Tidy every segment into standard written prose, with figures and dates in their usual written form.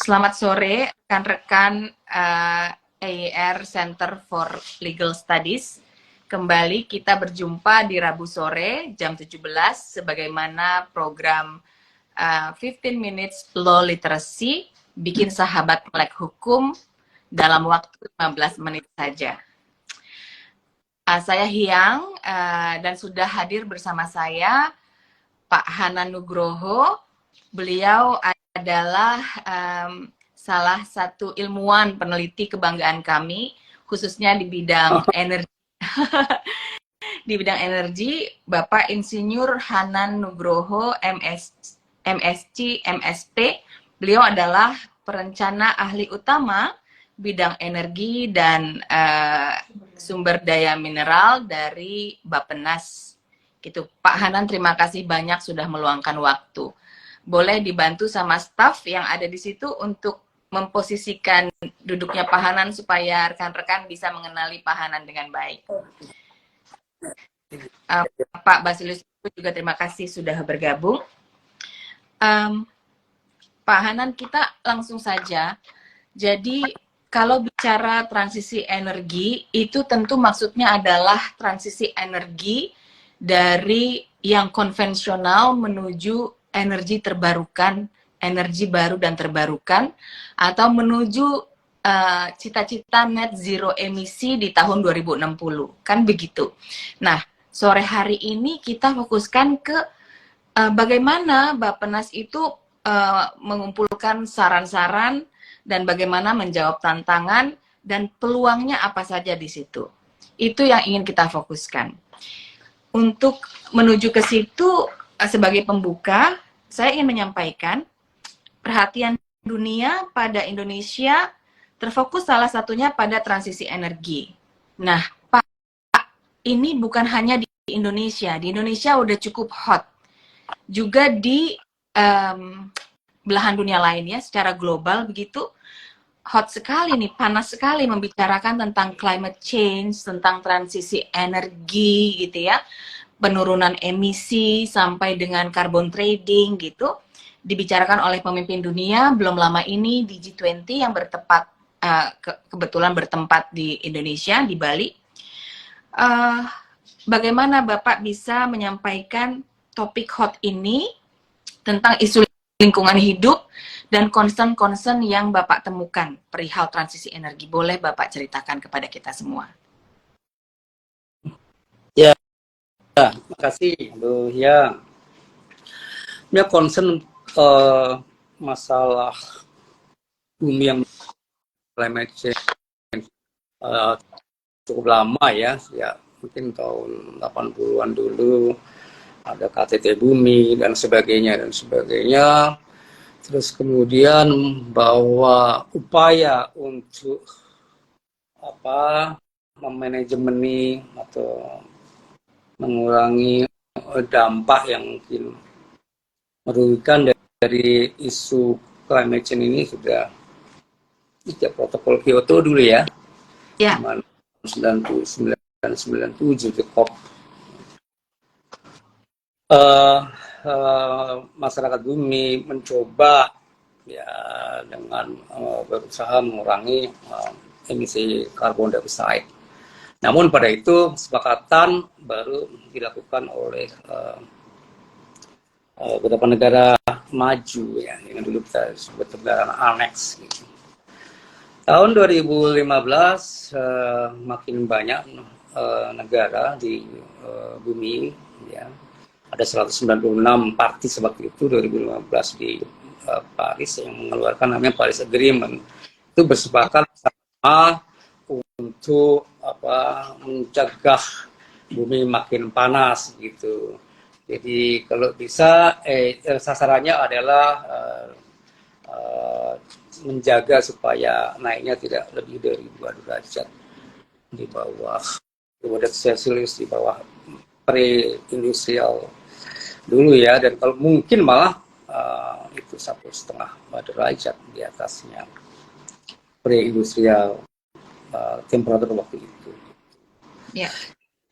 Selamat sore rekan-rekan AER Center for Legal Studies. Kembali kita berjumpa di Rabu sore jam 17 sebagaimana program 15 Minutes Law Literacy, bikin sahabat melek hukum dalam waktu 15 menit saja. Saya Hyang dan sudah hadir bersama saya Pak Hanan Nugroho. Beliau adalah salah satu ilmuwan peneliti kebanggaan kami, khususnya di bidang energi. Di bidang energi, Bapak Insinyur Hanan Nugroho, MSc, MSP. Beliau adalah perencana ahli utama bidang energi dan sumber daya mineral dari Bappenas. Gitu. Pak Hanan, terima kasih banyak sudah meluangkan waktu. Boleh dibantu sama staf yang ada di situ untuk memposisikan duduknya Pak Hanan supaya rekan-rekan bisa mengenali Pak Hanan dengan baik. Pak Basilius juga terima kasih sudah bergabung. Pak Hanan, kita langsung saja. Jadi kalau bicara transisi energi, itu tentu maksudnya adalah transisi energi dari yang konvensional menuju energi terbarukan, energi baru dan terbarukan, atau menuju cita-cita net zero emisi di tahun 2060, kan begitu. Nah, sore hari ini kita fokuskan ke bagaimana Bappenas itu mengumpulkan saran-saran dan bagaimana menjawab tantangan dan peluangnya apa saja di situ. Itu yang ingin kita fokuskan. Untuk menuju ke situ, sebagai pembuka, saya ingin menyampaikan perhatian dunia pada Indonesia terfokus salah satunya pada transisi energi. Nah, Pak, ini bukan hanya di Indonesia udah cukup hot. Juga di belahan dunia lainnya secara global begitu hot sekali nih, panas sekali membicarakan tentang climate change, tentang transisi energi gitu ya, penurunan emisi sampai dengan carbon trading gitu, dibicarakan oleh pemimpin dunia. Belum lama ini di G20 yang kebetulan bertempat di Indonesia, di Bali. Bagaimana Bapak bisa menyampaikan topik hot ini tentang isu lingkungan hidup dan concern-concern yang Bapak temukan perihal transisi energi? Boleh Bapak ceritakan kepada kita semua? Ya, terima kasih Bu Hyang. Ya, concern masalah bumi yang climate change cukup lama ya, mungkin tahun 80-an dulu ada KTT bumi dan sebagainya. Terus kemudian bahwa upaya untuk memanajemeni atau mengurangi dampak yang mungkin merugikan dari isu climate change ini sudah sejak protokol Kyoto dulu ya. Ya. 99 dan 97 di COP. Masyarakat bumi mencoba ya dengan berusaha mengurangi emisi karbon dioksida. Namun pada itu kesepakatan baru dilakukan oleh beberapa negara maju ya, yang dulu kita sebut negara aneks gitu. Tahun 2015 makin banyak negara di bumi ya. Ada 196 partis waktu itu 2015 di Paris yang mengeluarkan namanya Paris Agreement. Itu bersepakat sama untuk mencegah bumi makin panas gitu. Jadi kalau bisa sasarannya adalah menjaga supaya naiknya tidak lebih dari 2 derajat di bawah 2 derajat Celcius, di bawah pre-industrial dulu ya, dan kalau mungkin malah itu 1,5 derajat di atasnya pre-industrial temperatur waktu itu. Ya.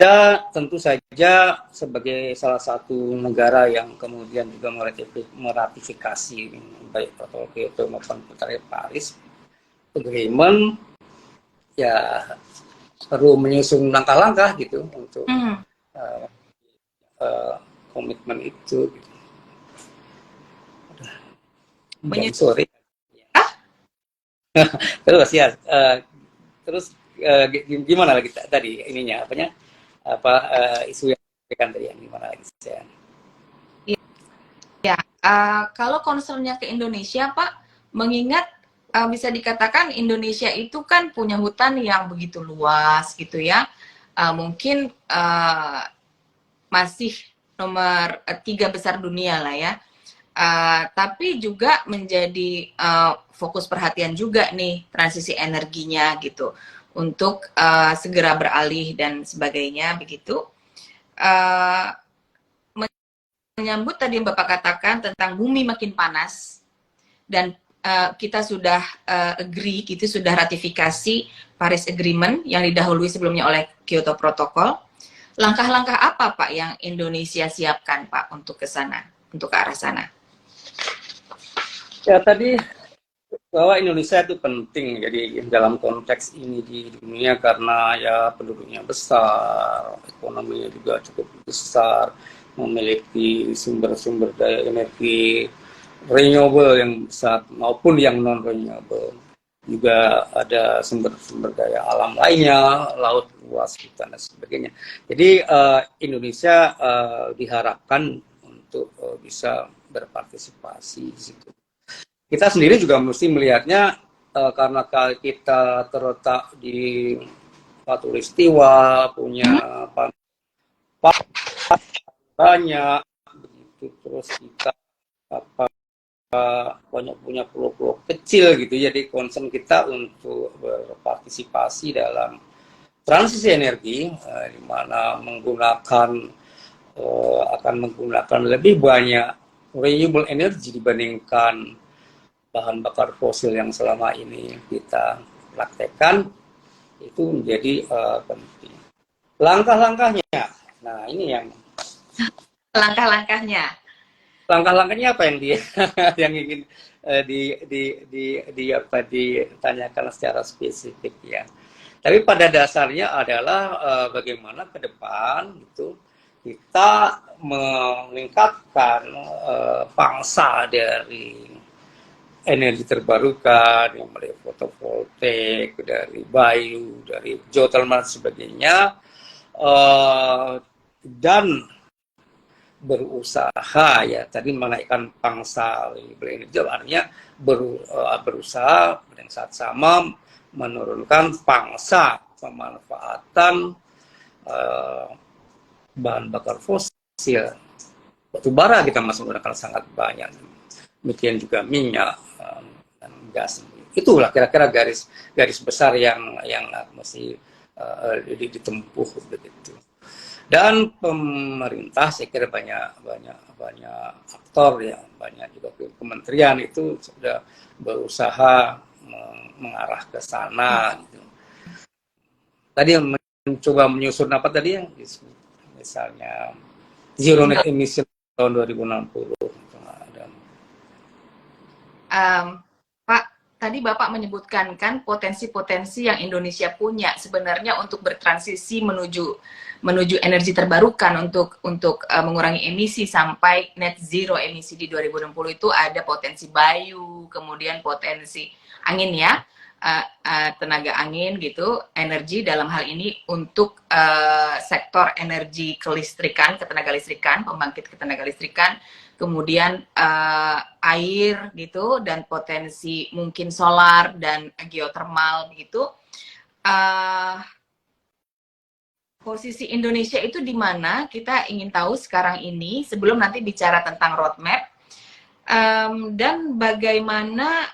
Ya, tentu saja sebagai salah satu negara yang kemudian juga meratifikasi baik protokol Kyoto maupun Paris Agreement, ya perlu menyusun langkah-langkah gitu untuk Hmm. uh, uh, komitmen itu. Gitu. Jam Menyusun sore. Terus ya, terus gimana lagi tadi ininya apanya apa isu yang diberikan tadi yang gimana lagi saya? ya, kalau concernnya ke Indonesia, Pak, mengingat bisa dikatakan Indonesia itu kan punya hutan yang begitu luas gitu ya. Mungkin masih nomor 3 besar dunia lah ya. Tapi juga menjadi fokus perhatian juga nih transisi energinya gitu untuk segera beralih dan sebagainya begitu. Uh, Menyambut tadi yang Bapak katakan tentang bumi makin panas dan kita sudah agree, kita sudah ratifikasi Paris Agreement yang didahului sebelumnya oleh Kyoto Protocol. Langkah-langkah apa Pak yang Indonesia siapkan Pak untuk ke sana, untuk ke arah sana? Ya tadi bahwa Indonesia itu penting jadi dalam konteks ini di dunia karena ya penduduknya besar, ekonominya juga cukup besar, memiliki sumber-sumber daya energi renewable yang besar maupun yang non renewable. Juga ada sumber-sumber daya alam lainnya, laut luas, hutan dan sebagainya. Jadi Indonesia diharapkan untuk bisa berpartisipasi di situ. Kita sendiri juga mesti melihatnya karena kita terletak di Katulistiwa, punya banyak, begitu terus kita apa banyak punya pulau-pulau kecil gitu, jadi concern kita untuk berpartisipasi dalam transisi energi di mana akan menggunakan lebih banyak renewable energy dibandingkan bahan bakar fosil yang selama ini kita praktekkan. Itu menjadi penting. Langkah-langkahnya, nah ini yang Langkah-langkahnya. Langkah-langkahnya apa yang dia yang ingin ditanyakan secara spesifik ya. Tapi pada dasarnya adalah bagaimana ke depan itu kita meningkatkan pangsa dari energi terbarukan, yang mulai fotovoltaik, dari bayu, dari geothermal dan sebagainya, dan berusaha ya tadi menaikkan pangsa energi artinya berusaha dengan saat sama menurunkan pangsa pemanfaatan bahan bakar fosil. Batu bara kita masih menggunakan sangat banyak, demikian juga minyak dan gas. Itulah kira-kira garis besar yang mesti ditempuh begitu. Dan pemerintah saya kira banyak aktor ya, banyak juga kementerian itu sudah berusaha mengarah ke sana gitu. Tadi yang mencoba menyusun apa tadi yang misalnya zero net emission tahun 2060. Pak, tadi Bapak menyebutkan kan potensi-potensi yang Indonesia punya sebenarnya untuk bertransisi menuju energi terbarukan untuk mengurangi emisi sampai net zero emisi di 2060 itu ada potensi bayu, kemudian potensi angin ya, tenaga angin gitu, energi dalam hal ini untuk sektor energi kelistrikan, ketenaga listrikan, pembangkit ketenaga listrikan, kemudian air gitu dan potensi mungkin solar dan geothermal begitu. Posisi Indonesia itu di mana kita ingin tahu sekarang ini sebelum nanti bicara tentang roadmap dan bagaimana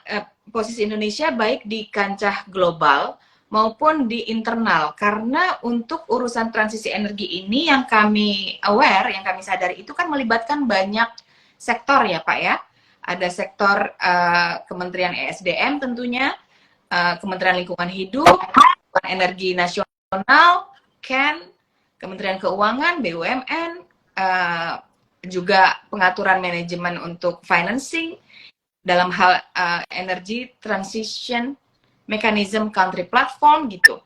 posisi Indonesia baik di kancah global maupun di internal, karena untuk urusan transisi energi ini yang kami aware, yang kami sadari itu kan melibatkan banyak sektor ya Pak ya. Ada sektor Kementerian ESDM tentunya, Kementerian Lingkungan Hidup, Energi Nasional, KEN, Kementerian Keuangan, BUMN, juga pengaturan manajemen untuk financing dalam hal energy transition mechanism country platform gitu.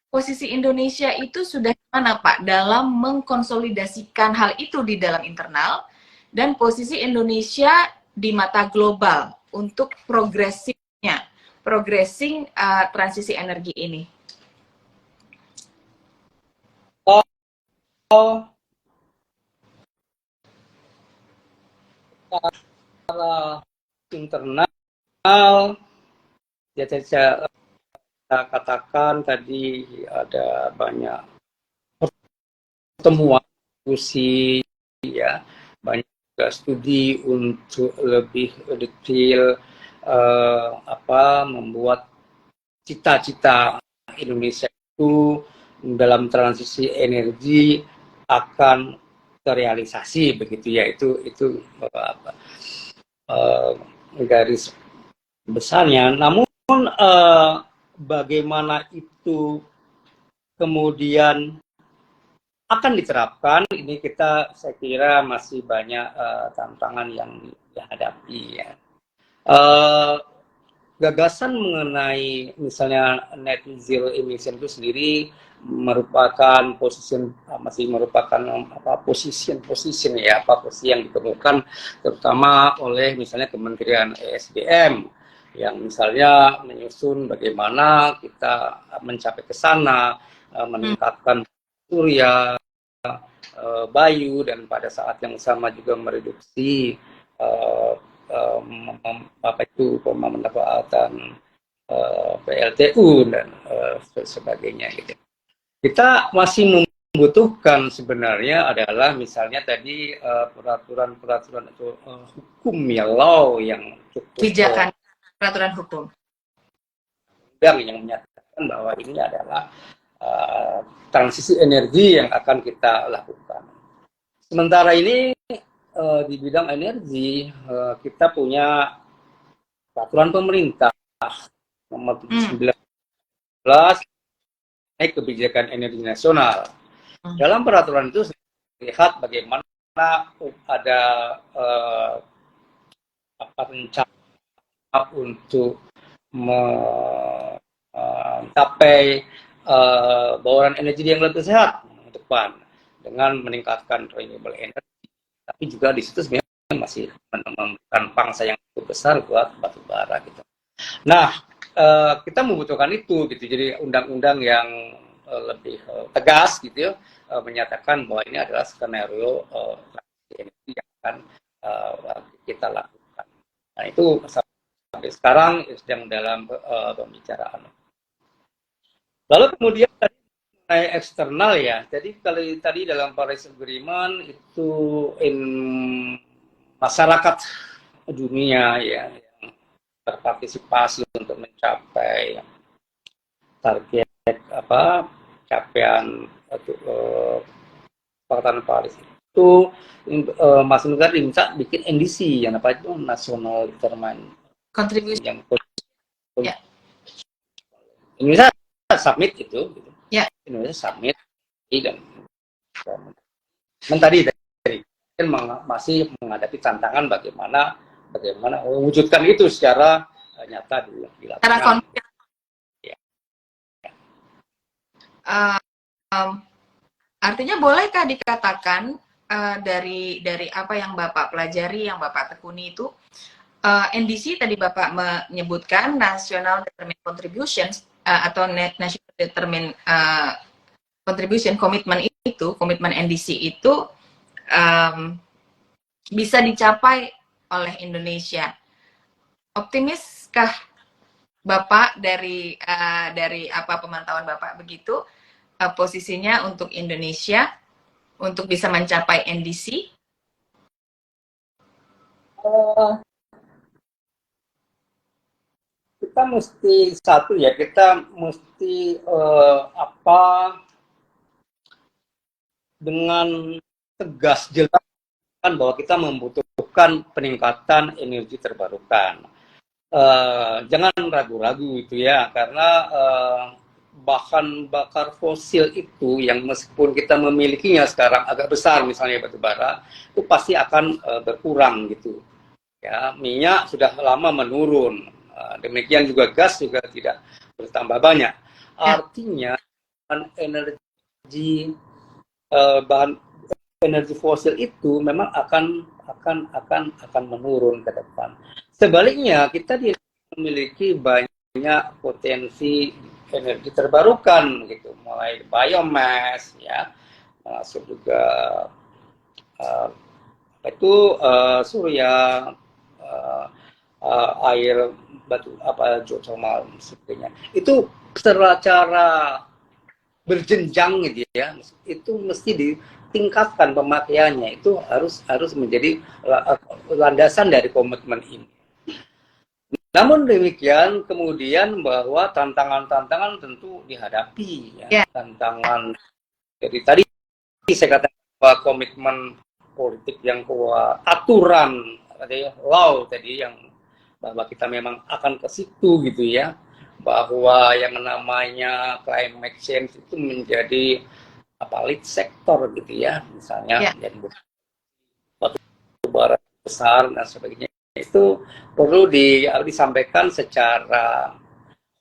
Posisi Indonesia itu sudah mana Pak dalam mengkonsolidasikan hal itu di dalam internal, dan posisi Indonesia di mata global untuk progressing transisi energi ini. Oh, secara internal, ya saya katakan tadi ada banyak pertemuan, diskusi, ya, banyak juga studi untuk lebih detail membuat cita-cita Indonesia itu dalam transisi energi akan terrealisasi begitu ya, itu garis besarnya. Namun bagaimana itu kemudian akan diterapkan, ini saya kira masih banyak tantangan yang dihadapi ya. Gagasan mengenai misalnya net zero emission itu sendiri masih merupakan posisi yang ditemukan terutama oleh misalnya Kementerian ESDM yang misalnya menyusun bagaimana kita mencapai ke sana, meningkatkan surya, Bayu, dan pada saat yang sama juga mereduksi pemanfaatan PLTU dan sebagainya gitu. Kita masih membutuhkan sebenarnya adalah misalnya tadi peraturan-peraturan atau hukum ya, law yang cukup kebijakan peraturan hukum yang menyatakan bahwa ini adalah transisi energi yang akan kita lakukan. Sementara ini di bidang energi kita punya peraturan pemerintah nomor 19 kebijakan energi nasional. Dalam peraturan itu lihat bagaimana ada rencana untuk mencapai bauran energi yang lebih sehat ke depan dengan meningkatkan renewable energy. Tapi juga di situ sebenarnya masih menemukan pangsa yang cukup besar buat batu bara gitu. Nah, kita membutuhkan itu gitu. Jadi undang-undang yang lebih tegas gitu ya, menyatakan bahwa ini adalah skenario energi yang akan kita lakukan. Nah, itu sampai sekarang sedang dalam pembicaraan. Lalu kemudian eksternal ya. Jadi kalau tadi dalam Paris Agreement itu masyarakat dunia ya yang berpartisipasi untuk mencapai target capaian Kesepakatan Paris itu Mas Nugar diminta bikin NDC yang apa itu National Determined Contribution yang Indonesia submit itu gitu. Indonesia submit dan tadi kan masih menghadapi tantangan bagaimana mewujudkan itu secara nyata di lapangan. Artinya bolehkah dikatakan dari apa yang Bapak pelajari, yang Bapak tekuni itu, NDC tadi Bapak menyebutkan National Determined Contributions atau National Determined Contribution, komitmen NDC itu bisa dicapai oleh Indonesia. Optimiskah Bapak dari apa pemantauan Bapak begitu posisinya untuk Indonesia untuk bisa mencapai NDC? Kita mesti dengan tegas jelaskan bahwa kita membutuhkan peningkatan energi terbarukan. Jangan ragu-ragu itu ya, karena bahan bakar fosil itu yang meskipun kita memilikinya sekarang agak besar, misalnya batu bara, itu pasti akan berkurang gitu. Ya, minyak sudah lama menurun. Demikian juga gas juga tidak bertambah banyak. Artinya energi bahan energi fosil itu memang akan menurun ke depan. Sebaliknya, kita memiliki banyak potensi energi terbarukan gitu, mulai biomass ya, masuk juga surya, air, batu geothermal sebagainya. Itu secara berjenjang gitu ya, itu mesti ditingkatkan pemakaiannya, itu harus menjadi landasan dari komitmen ini. Namun demikian, kemudian bahwa tantangan-tantangan tentu dihadapi ya. Tantangan, jadi tadi saya katakan bahwa komitmen politik yang kuat, aturan tadi, law tadi, yang bahwa kita memang akan ke situ gitu ya, bahwa yang namanya climate change itu menjadi lead sektor gitu ya, misalnya jadi batu bara besar dan sebagainya, itu perlu disampaikan secara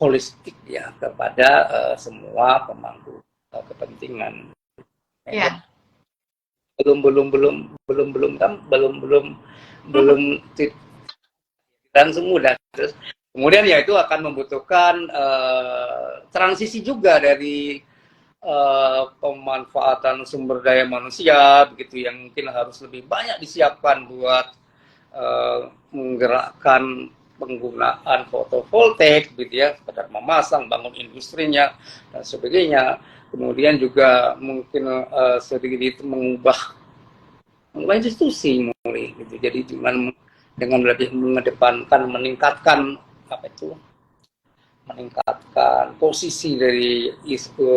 holistik ya kepada semua pemangku kepentingan. Belum langsung mudah. Terus kemudian ya itu akan membutuhkan transisi juga dari pemanfaatan sumber daya manusia begitu, yang mungkin harus lebih banyak disiapkan buat menggerakkan penggunaan fotovoltaik gitu ya, sekedar memasang, bangun industrinya dan sebagainya. Kemudian juga mungkin sedikit mengubah institusi mulai gitu. Jadi dengan lebih mengedepankan, meningkatkan posisi dari isu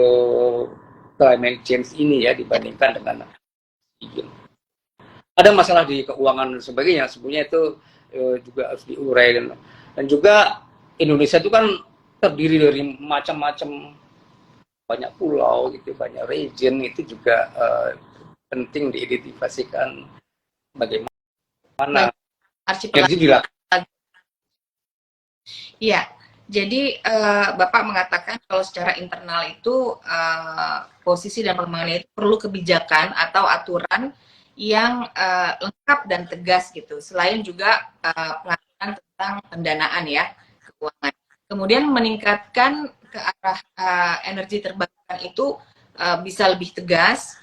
climate change ini ya, dibandingkan dengan ada masalah di keuangan dan sebagainya. Sebenarnya itu juga harus diurai, dan juga Indonesia itu kan terdiri dari macam-macam, banyak pulau gitu, banyak region, itu juga penting diidentifikasikan bagaimana energi dilakukan. Iya, jadi Bapak mengatakan kalau secara internal itu posisi dan perkembangannya itu perlu kebijakan atau aturan yang lengkap dan tegas gitu. Selain juga pengaturan tentang pendanaan ya, keuangan. Kemudian meningkatkan ke arah energi terbarukan itu bisa lebih tegas.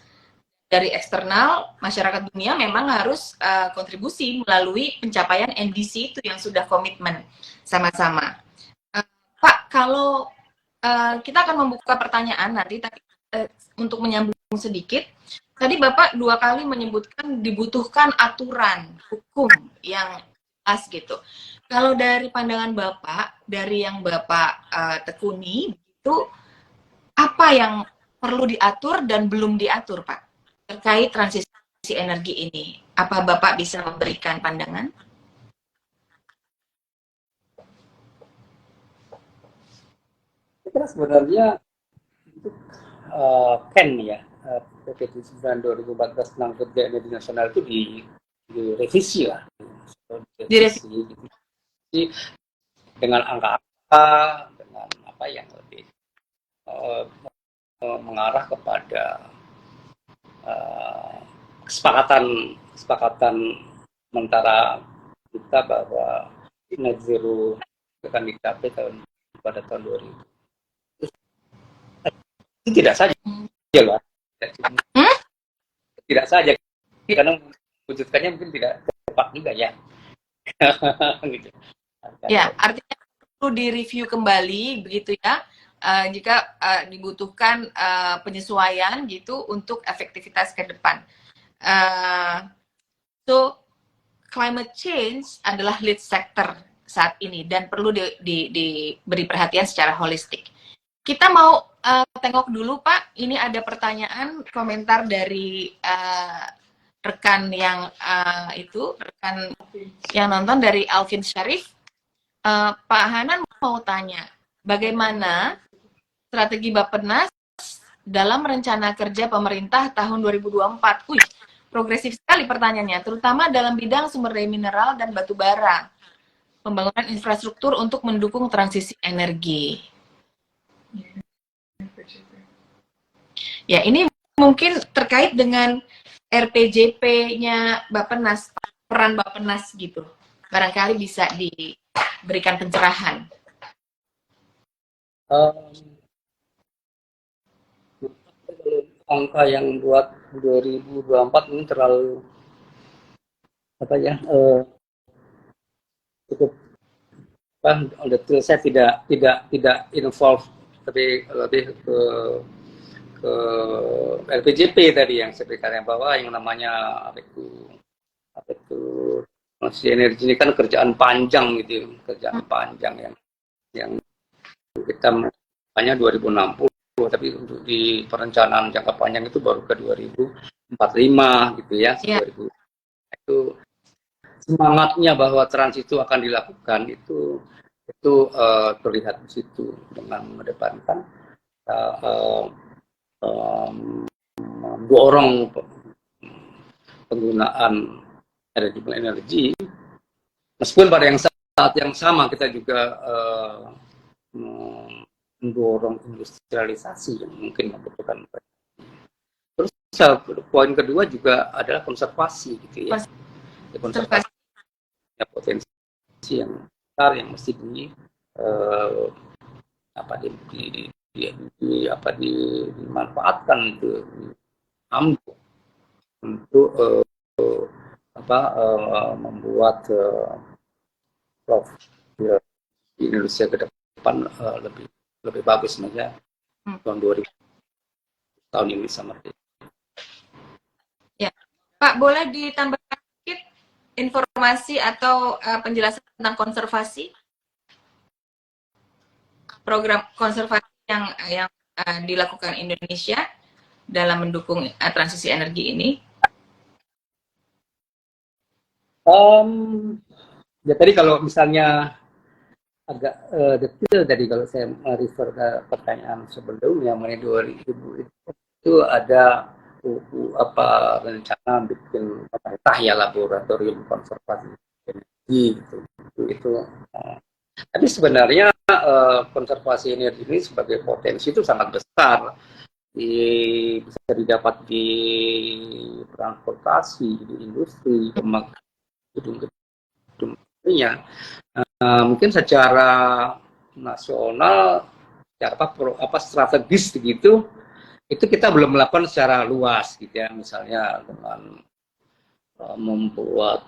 Dari eksternal, masyarakat dunia memang harus kontribusi melalui pencapaian NDC itu yang sudah komitmen sama-sama. Pak, kalau kita akan membuka pertanyaan nanti, tapi untuk menyambung sedikit, tadi Bapak 2 kali menyebutkan dibutuhkan aturan hukum yang jelas gitu. Kalau dari pandangan Bapak, dari yang Bapak tekuni, itu apa yang perlu diatur dan belum diatur, Pak? Terkait transisi energi ini, apa Bapak bisa memberikan pandangan? Kita sebenarnya itu Ken ya, PP 79 2014 tentang kerja energi nasional itu direvisi lah, direvisi dengan angka-angka, dengan apa yang lebih mengarah kepada kesepakatan antara kita bahwa net zero akan dicapai pada tahun 2000. Itu tidak saja loh, tidak saja, karena wujudkannya mungkin tidak tepat juga ya. Gitu. Ya, artinya perlu direview kembali begitu ya. Jika dibutuhkan penyesuaian gitu untuk efektivitas ke depan. So climate change adalah lead sector saat ini dan perlu diberi perhatian secara holistik. Kita mau tengok dulu Pak, ini ada pertanyaan komentar dari rekan yang rekan yang nonton dari Alvin Syarif. Pak Hanan mau tanya, bagaimana strategi Bappenas dalam rencana kerja pemerintah tahun 2024. Wih, progresif sekali pertanyaannya, terutama dalam bidang sumber daya mineral dan batu bara. Pembangunan infrastruktur untuk mendukung transisi energi. Ya, ini mungkin terkait dengan RPJP-nya Bappenas, peran Bappenas gitu. Barangkali bisa diberikan pencerahan. Angka yang buat 2024 ini terlalu apa ya, cukup detail. Saya tidak involve, tapi lebih ke LPJP tadi yang saya berikan, bahwa yang namanya apa itu masih energi ini kan kerjaan panjang gitu, kerjaan panjang yang kita hanya 2060, tapi untuk di perencanaan jangka panjang itu baru ke 2045 gitu ya. Yeah. 2000 itu semangatnya bahwa transisi itu akan dilakukan, itu terlihat di situ dengan mengedepankan mendorong penggunaan energi, meskipun pada saat yang sama kita juga mendorong industrialisasi yang mungkin membutuhkan. Terus poin kedua juga adalah konservasi gitu ya. Konservasi ya, potensi yang besar yang mesti dimanfaatkan untuk membuat profil di Indonesia ke depan lebih bagus saja tahun 2000 tahun ini sama. Ya, Pak, boleh ditambahkan sedikit informasi atau penjelasan tentang konservasi, program konservasi yang dilakukan Indonesia dalam mendukung transisi energi ini? Ya tadi kalau misalnya agak detail tadi, kalau saya refer ke pertanyaan sebelumnya mengenai 2000 itu ada rencana bikin pemerintah ya laboratorium konservasi energi itu. Tapi sebenarnya konservasi energi ini sebagai potensi itu sangat besar, bisa didapat di transportasi, di industri, gedung-gedungnya. Mungkin secara nasional, secara strategis begitu, itu kita belum melakukan secara luas gitu ya, misalnya dengan membuat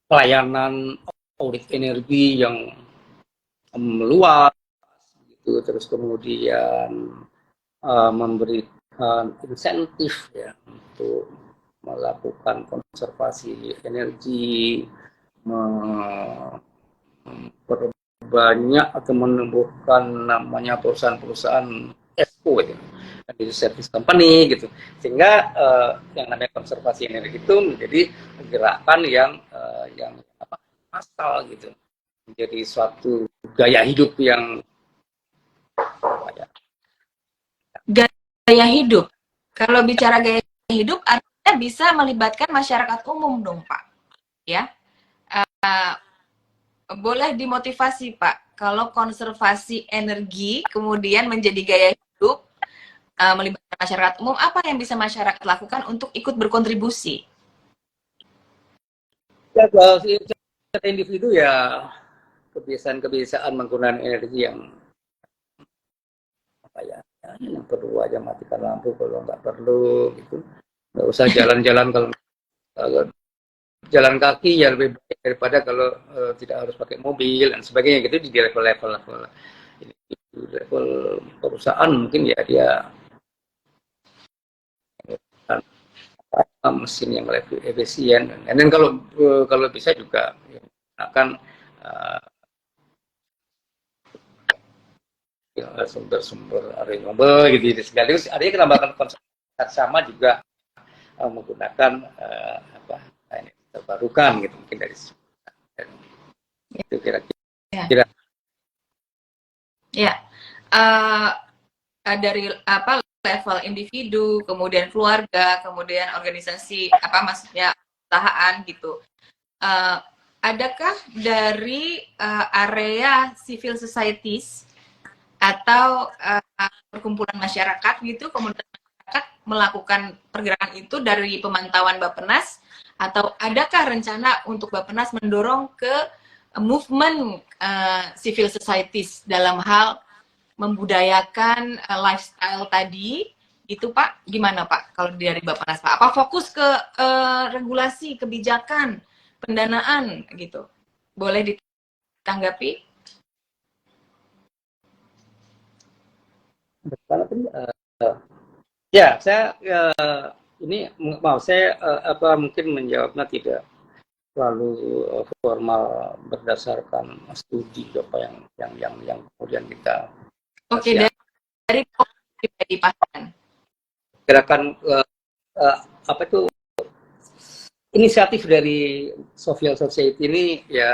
pelayanan audit energi yang luas gitu, terus kemudian memberikan insentif ya untuk melakukan konservasi energi, memperbanyak atau menumbuhkan namanya perusahaan-perusahaan ESCO gitu, di service company gitu, sehingga yang namanya konservasi energi itu menjadi gerakan yang massal gitu, menjadi suatu gaya hidup yang gaya hidup. Kalau bicara gaya hidup, artinya bisa melibatkan masyarakat umum dong, Pak. Ya, boleh dimotivasi, Pak. Kalau konservasi energi kemudian menjadi gaya hidup, melibatkan masyarakat umum, apa yang bisa masyarakat lakukan untuk ikut berkontribusi? Ya, kalau secara individu ya kebiasaan menggunakan energi yang yang perlu aja matikan lampu, kalau nggak perlu gitu, nggak usah jalan-jalan. Kalau jalan kaki ya lebih baik daripada kalau tidak harus pakai mobil dan sebagainya gitu. Di level perusahaan mungkin ya dia mesin yang lebih efisien, dan kalau bisa juga akan sumber-sumber renewable gitu. Sekaligus adanya menambahkan konsep sama juga menggunakan energi terbarukan gitu, mungkin dari itu kira-kira. Ya. dari apa level individu, kemudian keluarga, kemudian organisasi apa maksudnya perusahaan gitu. Uh, adakah dari area civil societies atau perkumpulan masyarakat gitu, komunitas masyarakat melakukan pergerakan itu dari pemantauan Bappenas, atau adakah rencana untuk Bappenas mendorong ke movement civil societies dalam hal membudayakan lifestyle tadi itu Pak? Gimana Pak kalau dari Bappenas Pak? Apa fokus ke regulasi, kebijakan, pendanaan gitu? Boleh ditanggapi? Ya, saya ini mau saya mungkin menjawabnya tidak terlalu formal berdasarkan studi apa yang kemudian kita Oke, dari pribadi pasien. gerakan apa itu inisiatif dari civil society ini ya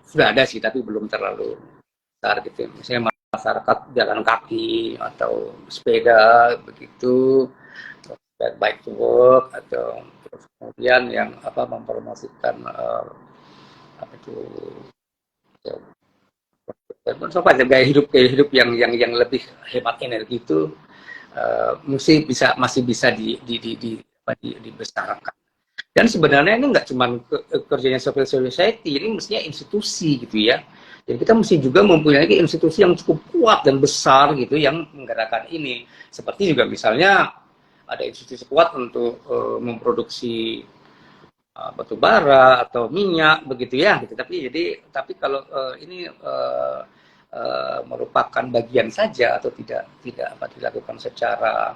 sudah ada sih tapi belum terlalu besar gitu. Misalnya masyarakat jalan kaki atau sepeda begitu, bike to work atau kemudian yang mempromosikan apa itu ya, gaya hidup yang lebih hemat energi itu masih bisa dibesarkan. Dan sebenarnya ini nggak cuma kerjanya civil society, ini mestinya institusi gitu ya. Jadi kita mesti juga mempunyai institusi yang cukup kuat dan besar gitu yang menggerakkan ini. Seperti juga misalnya ada institusi kuat untuk memproduksi batu bara atau minyak begitu ya. Gitu. Tapi kalau ini merupakan bagian saja atau tidak dilakukan secara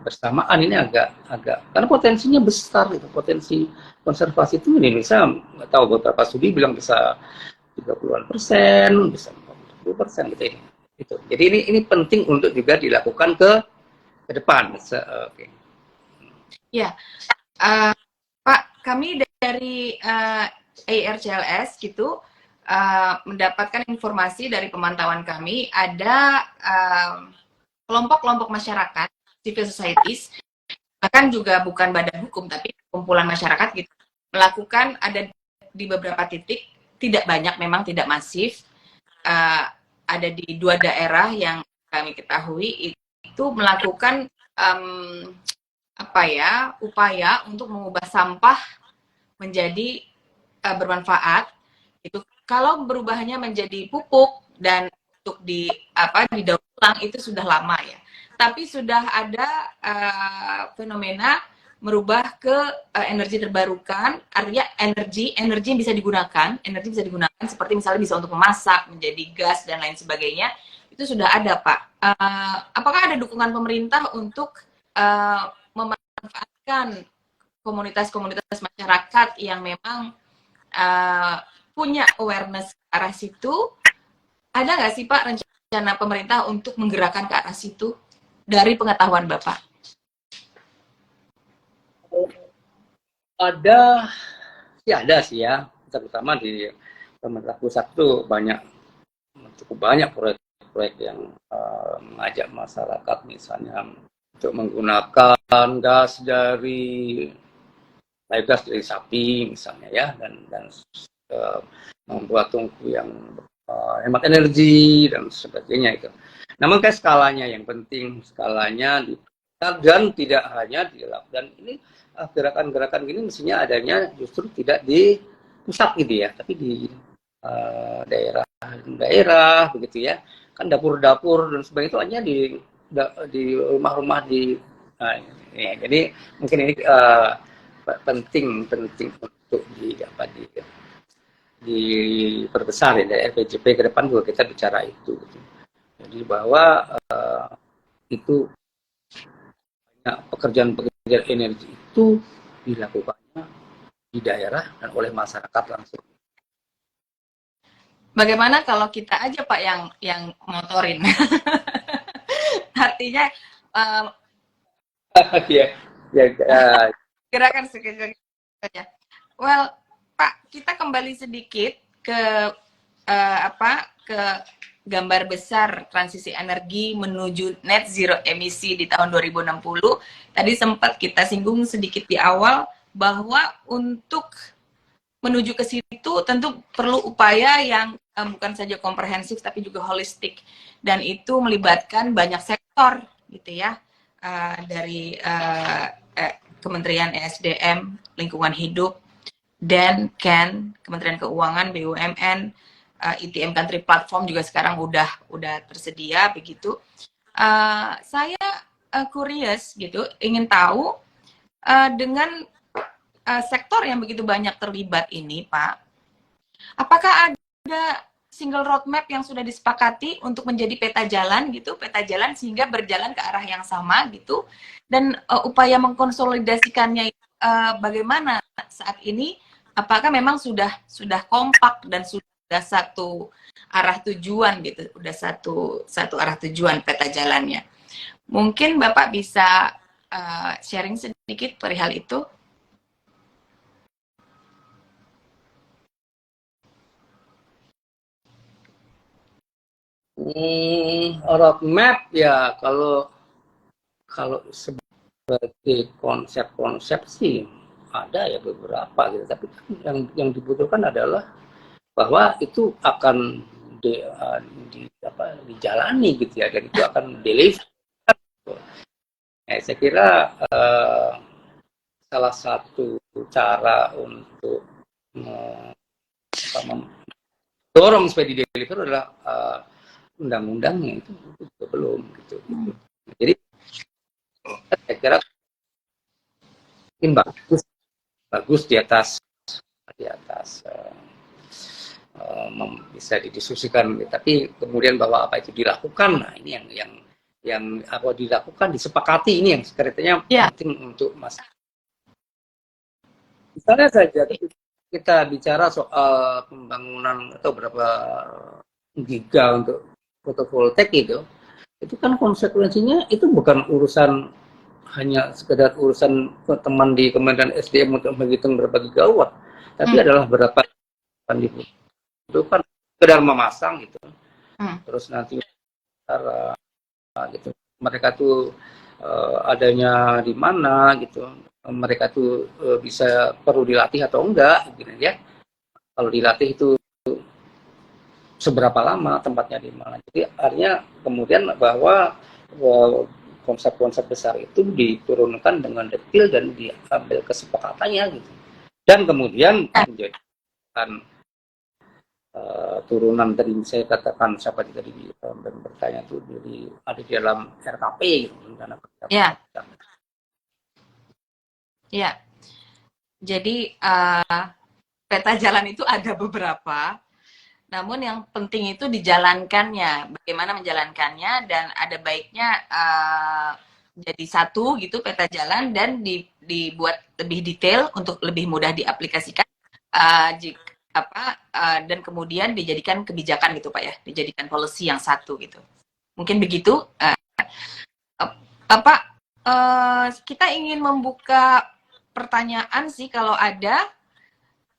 bersamaan ini agak karena potensinya besar itu potensi konservasi itu di Indonesia nggak tahu beberapa studi bilang bisa 30-an%, bisa 40% gitu ini. Itu. Jadi ini penting untuk juga dilakukan ke depan. Okay. Ya, Pak, kami dari ARCLS gitu mendapatkan informasi dari pemantauan kami ada kelompok-kelompok masyarakat, civil societies, bahkan juga bukan badan hukum tapi kumpulan masyarakat gitu, melakukan ada di beberapa titik, tidak banyak memang tidak masif, ada di 2 daerah yang kami ketahui itu melakukan upaya untuk mengubah sampah menjadi bermanfaat. Itu kalau berubahnya menjadi pupuk dan untuk didaur ulang itu sudah lama ya. Tapi sudah ada fenomena merubah ke energi terbarukan, artinya energi yang bisa digunakan, seperti misalnya bisa untuk memasak, menjadi gas dan lain sebagainya. Itu sudah ada, Pak. Apakah ada dukungan pemerintah untuk memanfaatkan komunitas-komunitas masyarakat yang memang punya awareness ke arah situ? Ada nggak sih Pak rencana pemerintah untuk menggerakkan ke arah situ dari pengetahuan Bapak? Ada sih ya, terutama di pemerintah pusat itu cukup banyak proyek-proyek yang mengajak masyarakat misalnya untuk menggunakan gas dari sapi misalnya ya dan membuat tungku yang hemat energi dan sebagainya itu. Namun kan skalanya yang penting, skalanya dan tidak hanya dilakukan. Dan ini gerakan-gerakan gini mestinya adanya justru tidak di pusat gitu ya, tapi di daerah begitu ya. Kan dapur-dapur dan sebagainya itu hanya di rumah-rumah ya, jadi mungkin ini penting untuk diperbesar ya dari RPJP ke depan juga kita bicara itu. Jadi bahwa itu pekerjaan energi itu dilakukannya di daerah dan oleh masyarakat langsung. Bagaimana kalau kita aja Pak yang motorin? Artinya gerakan saja. Well, Pak, kita kembali sedikit ke ke gambar besar transisi energi menuju net zero emisi di tahun 2060. Tadi sempat kita singgung sedikit di awal bahwa untuk menuju ke situ tentu perlu upaya yang bukan saja komprehensif tapi juga holistik, dan itu melibatkan banyak sektor gitu ya, dari Kementerian ESDM, Lingkungan Hidup, dan Kementerian Keuangan, BUMN, ITM Country Platform juga sekarang udah tersedia begitu. Saya curious gitu, ingin tahu dengan sektor yang begitu banyak terlibat ini, Pak, apakah ada single roadmap yang sudah disepakati untuk menjadi peta jalan gitu, peta jalan sehingga berjalan ke arah yang sama gitu, dan upaya mengkonsolidasikannya bagaimana saat ini? Apakah memang sudah kompak dan sudah satu arah tujuan gitu, udah satu arah tujuan peta jalannya? Mungkin Bapak bisa sharing sedikit perihal itu. Roadmap ya, kalau sebagai konsep-konsep sih ada ya beberapa gitu, tapi yang dibutuhkan adalah bahwa itu akan dijalani gitu ya, dan itu akan deliver. Saya kira salah satu cara untuk dorong supaya di deliver adalah undang-undangnya itu juga belum gitu. Jadi saya kira mungkin bagus di atas bisa didiskusikan, tapi kemudian bahwa apa itu dilakukan, nah ini yang apa dilakukan disepakati, ini yang sekretanya penting untuk masyarakat. Misalnya saja kita bicara soal pembangunan atau berapa giga untuk fotovoltaik itu kan konsekuensinya itu bukan urusan hanya sekedar urusan teman di Kementerian SDM untuk menghitung berapa gigawatt, tapi adalah berapa itu kan sekedar memasang gitu. Terus nanti cara gitu mereka tuh adanya di mana gitu, mereka tuh bisa perlu dilatih atau enggak gitu ya. Kalau dilatih itu seberapa lama, tempatnya di mana. Jadi artinya kemudian bahwa konsep-konsep besar itu diturunkan dengan detail dan diambil kesepakatannya gitu. Dan kemudian menjadikan turunan dari saya katakan siapa tadi bertanya itu ada di dalam RKP gitu. Ya. Jadi peta jalan itu ada beberapa. Namun yang penting itu dijalankannya, bagaimana menjalankannya, dan ada baiknya jadi satu gitu peta jalan dan dibuat lebih detail untuk lebih mudah diaplikasikan, dan kemudian dijadikan kebijakan gitu Pak ya, dijadikan policy yang satu gitu. Mungkin begitu. Pak, kita ingin membuka pertanyaan sih kalau ada.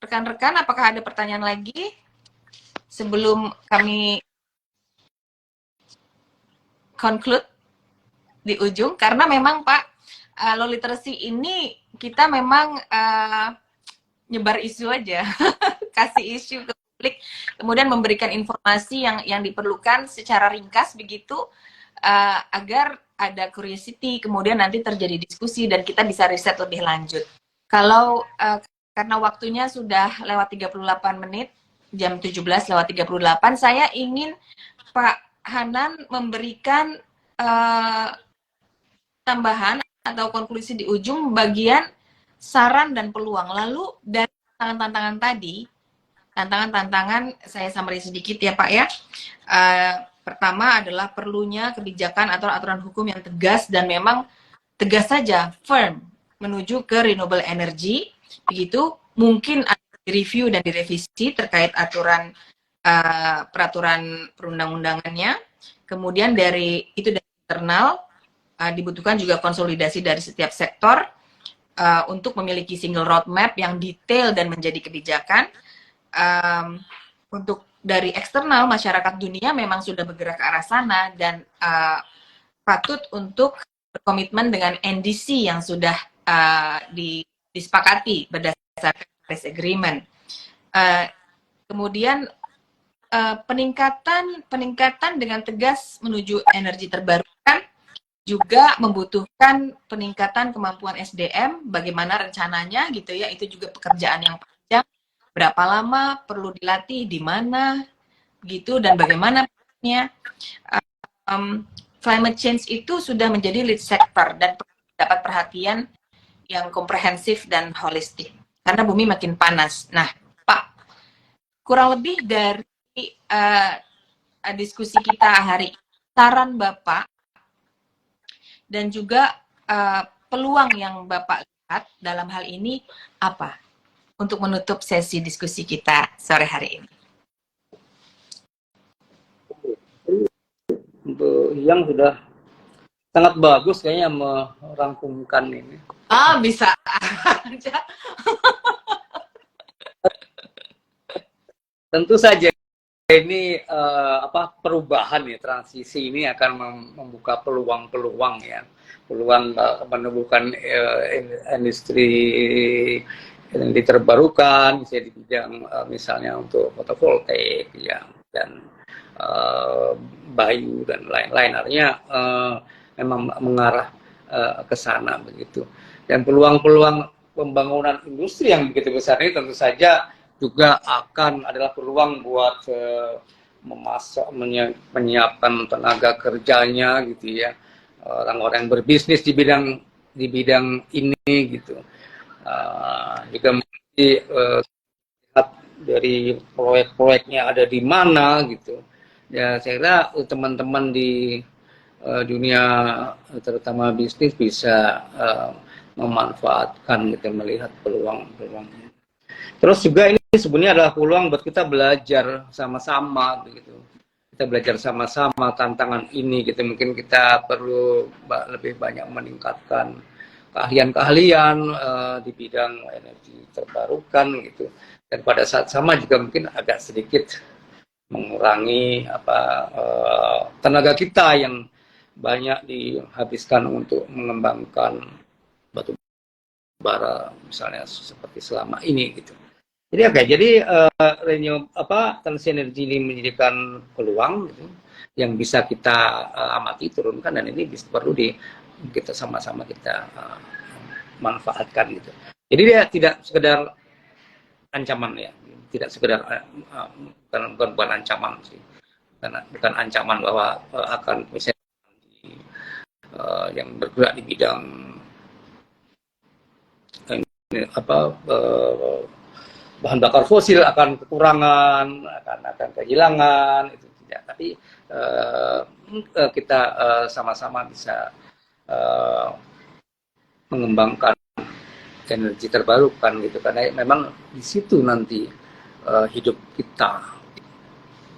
Rekan-rekan, apakah ada pertanyaan lagi? Sebelum kami conclude di ujung, karena memang Pak, low literacy ini kita memang nyebar isu aja, kasih isu ke publik, kemudian memberikan informasi yang diperlukan secara ringkas begitu, agar ada curiosity, kemudian nanti terjadi diskusi dan kita bisa riset lebih lanjut. Kalau karena waktunya sudah lewat 38 menit, jam 17:38, saya ingin Pak Hanan memberikan tambahan atau konklusi di ujung bagian saran dan peluang. Lalu dari tantangan-tantangan tadi, tantangan-tantangan saya summary sedikit ya Pak ya. Pertama adalah perlunya kebijakan atau aturan hukum yang tegas dan memang tegas saja, firm, menuju ke renewable energy. Begitu, mungkin ada review dan direvisi terkait aturan peraturan perundang-undangannya. Kemudian dari internal dibutuhkan juga konsolidasi dari setiap sektor untuk memiliki single roadmap yang detail dan menjadi kebijakan untuk dari eksternal masyarakat dunia memang sudah bergerak ke arah sana dan patut untuk berkomitmen dengan NDC yang sudah disepakati berdasarkan Paris Agreement. Kemudian peningkatan dengan tegas menuju energi terbarukan juga membutuhkan peningkatan kemampuan SDM, bagaimana rencananya gitu ya, itu juga pekerjaan yang panjang, berapa lama perlu dilatih, di mana gitu, dan bagaimana climate change itu sudah menjadi lead sector dan dapat perhatian yang komprehensif dan holistik, karena bumi makin panas. Nah, Pak, kurang lebih dari diskusi kita hari ini, saran Bapak dan juga peluang yang Bapak lihat dalam hal ini apa untuk menutup sesi diskusi kita sore hari ini? Untuk yang sudah sangat bagus kayaknya merangkumkan ini. Bisa aja. Tentu saja ini perubahan ya, transisi ini akan membuka peluang-peluang ya, peluang menumbuhkan industri energi terbarukan, misalnya di bidang misalnya untuk fotovoltaik ya, dan bayu dan lain-lain. Artinya memang mengarah ke sana begitu. Dan peluang-peluang pembangunan industri yang begitu besar ini tentu saja juga adalah peluang buat menyiapkan tenaga kerjanya gitu ya, orang-orang yang berbisnis di bidang ini gitu. Juga mesti dari proyek-proyeknya ada di mana gitu. Ya saya kira teman-teman di dunia terutama bisnis bisa memanfaatkan gitu, melihat peluang-peluang. Terus juga ini sebenarnya adalah peluang buat kita belajar sama-sama gitu. Kita belajar sama-sama tantangan ini gitu. Mungkin kita perlu lebih banyak meningkatkan keahlian-keahlian di bidang energi terbarukan gitu. Dan pada saat sama juga mungkin agak sedikit mengurangi tenaga kita yang banyak dihabiskan untuk mengembangkan batu bara misalnya seperti selama ini gitu. Jadi transisi energi ini menjadikan peluang gitu, yang bisa kita amati, turunkan, dan ini perlu kita sama-sama kita manfaatkan gitu. Jadi dia tidak sekedar ancaman ya, tidak sekedar bukan ancaman sih, bukan ancaman bahwa akan misalnya yang bergerak di bidang bahan bakar fosil akan kekurangan, akan kehilangan, itu tidak. Tapi kita sama-sama bisa mengembangkan energi terbarukan gitu, karena memang di situ nanti hidup kita.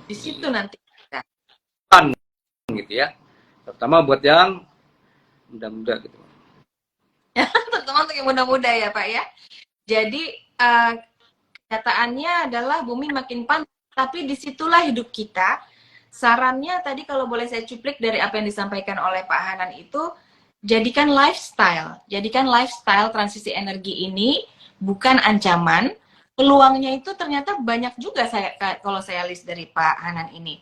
Di situ nanti kita. Gitu ya. Terutama buat yang muda-muda gitu. Terutama untuk yang muda-muda ya Pak ya. Jadi kenyataannya adalah bumi makin panas, tapi disitulah hidup kita. Sarannya tadi kalau boleh saya cuplik dari apa yang disampaikan oleh Pak Hanan itu, jadikan lifestyle transisi energi ini bukan ancaman. Peluangnya itu ternyata banyak juga kalau saya list dari Pak Hanan ini.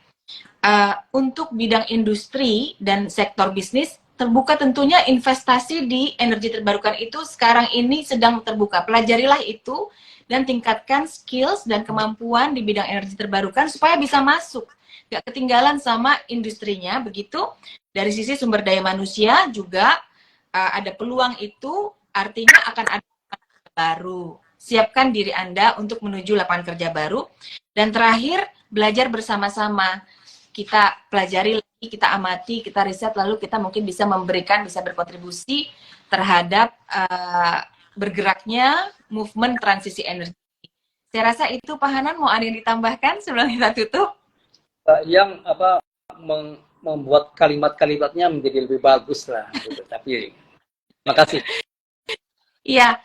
Untuk bidang industri dan sektor bisnis terbuka, tentunya investasi di energi terbarukan itu sekarang ini sedang terbuka. Pelajarilah itu dan tingkatkan skills dan kemampuan di bidang energi terbarukan supaya bisa masuk, gak ketinggalan sama industrinya begitu. Dari sisi sumber daya manusia juga ada peluang itu, artinya akan ada baru. Siapkan diri Anda untuk menuju lapangan kerja baru. Dan terakhir, belajar bersama-sama. Kita pelajari lagi, kita amati, kita riset, lalu kita mungkin bisa memberikan, bisa berkontribusi terhadap bergeraknya movement transisi energi. Saya rasa itu Pak Hanan, mau ada yang ditambahkan sebelum kita tutup? Yang membuat kalimat-kalimatnya menjadi lebih bagus lah gitu. Tapi makasih. Iya,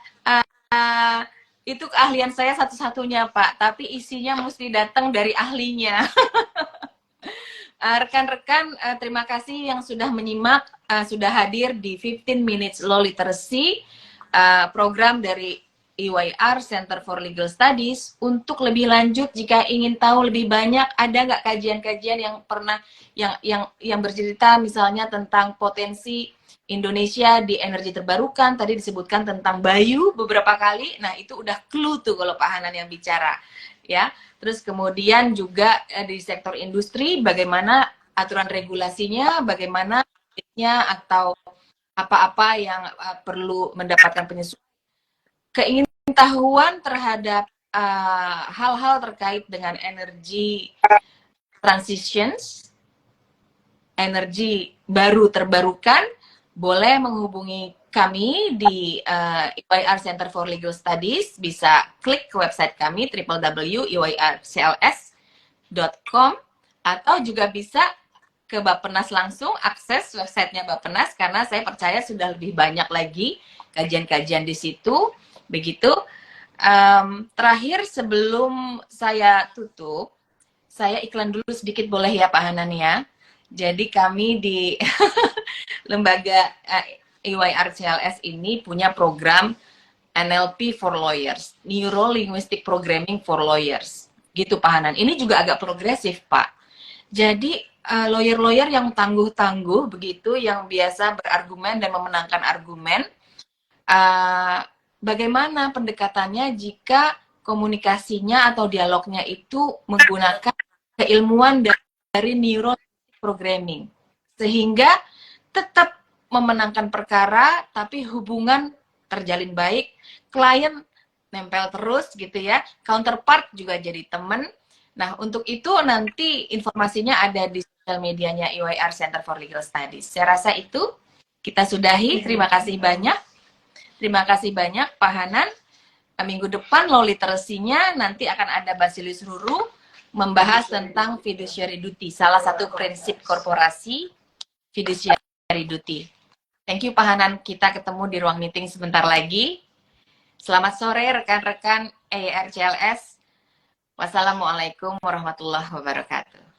Itu keahlian saya satu-satunya, Pak. Tapi isinya mesti datang dari ahlinya. Rekan-rekan, terima kasih yang sudah menyimak, sudah hadir di 15 Minutes Law Literacy, program dari EYR Center for Legal Studies. Untuk lebih lanjut, jika ingin tahu lebih banyak, ada nggak kajian-kajian yang pernah yang bercerita misalnya tentang potensi Indonesia di energi terbarukan, tadi disebutkan tentang Bayu beberapa kali. Nah, itu udah clue tuh kalau Pak Hanan yang bicara, ya. Terus kemudian juga di sektor industri, bagaimana aturan regulasinya, bagaimana atau apa-apa yang perlu mendapatkan penyesuaian. Keingintahuan terhadap hal-hal terkait dengan energi transitions, energi baru terbarukan, boleh menghubungi kami di EYR Center for Legal Studies. Bisa klik ke website kami www.eyrcls.com, atau juga bisa ke Bappenas langsung, akses websitenya Bappenas, karena saya percaya sudah lebih banyak lagi kajian-kajian di situ. Begitu. Terakhir sebelum saya tutup, saya iklan dulu sedikit boleh ya Pak Hanan ya. Jadi kami di lembaga EYR CLS ini punya program NLP for Lawyers, Neuro Linguistic Programming for Lawyers. Gitu Pak Hanan. Ini juga agak progresif Pak. Jadi lawyer-lawyer yang tangguh-tangguh begitu, yang biasa berargumen dan memenangkan argumen, bagaimana pendekatannya jika komunikasinya atau dialognya itu menggunakan keilmuan dari neuro programming, sehingga tetap memenangkan perkara tapi hubungan terjalin baik, klien nempel terus gitu ya, counterpart juga jadi teman. Nah, untuk itu nanti informasinya ada di sosial medianya EYR Center for Legal Studies. Saya rasa itu kita sudahi. Terima kasih banyak. Terima kasih banyak Pak Hanan. Minggu depan law literacy-nya nanti akan ada Basilius Ruru membahas tentang fiduciary duty, salah satu prinsip korporasi fiduciary duty. Thank you Pak Hanan, kita ketemu di ruang meeting sebentar lagi. Selamat sore rekan-rekan EYR CLS. Wassalamualaikum warahmatullahi wabarakatuh.